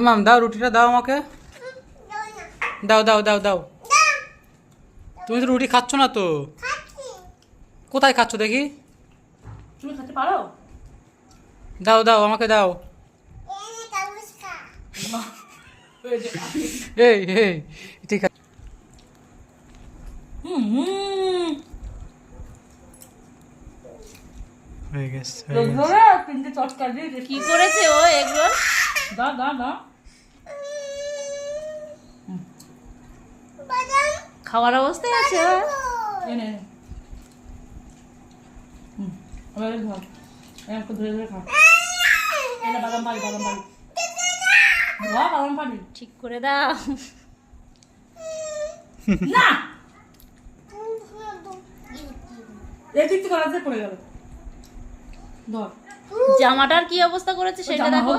মাম দাও রুটিটা দাও আমাকে, দাও দাও দাও দাও। তুমি তো রুটি খাচ্ছ না তো, কোথায় খাচ্ছ দেখি? তুমি খেতে পারো? দাও দাও আমাকে দাও। এই এই ঠিক আছে। হয়ে গেছে, হয়ে গেছে। তিনটে চটকা দিয়ে কি করেছে ও এগুলো? দা দা দা খাওয়ার অবস্থায় আছে ও? এনে ধর একটু ধরে ধরে খা। এনে বাদাম পারি বাদাম পারি বাদাম পারি ঠিক করে দাও। না এই দিকটা করাতে পড়ে গেল। ধর জামাটার কি অবস্থা করেছে সেটা দেখো।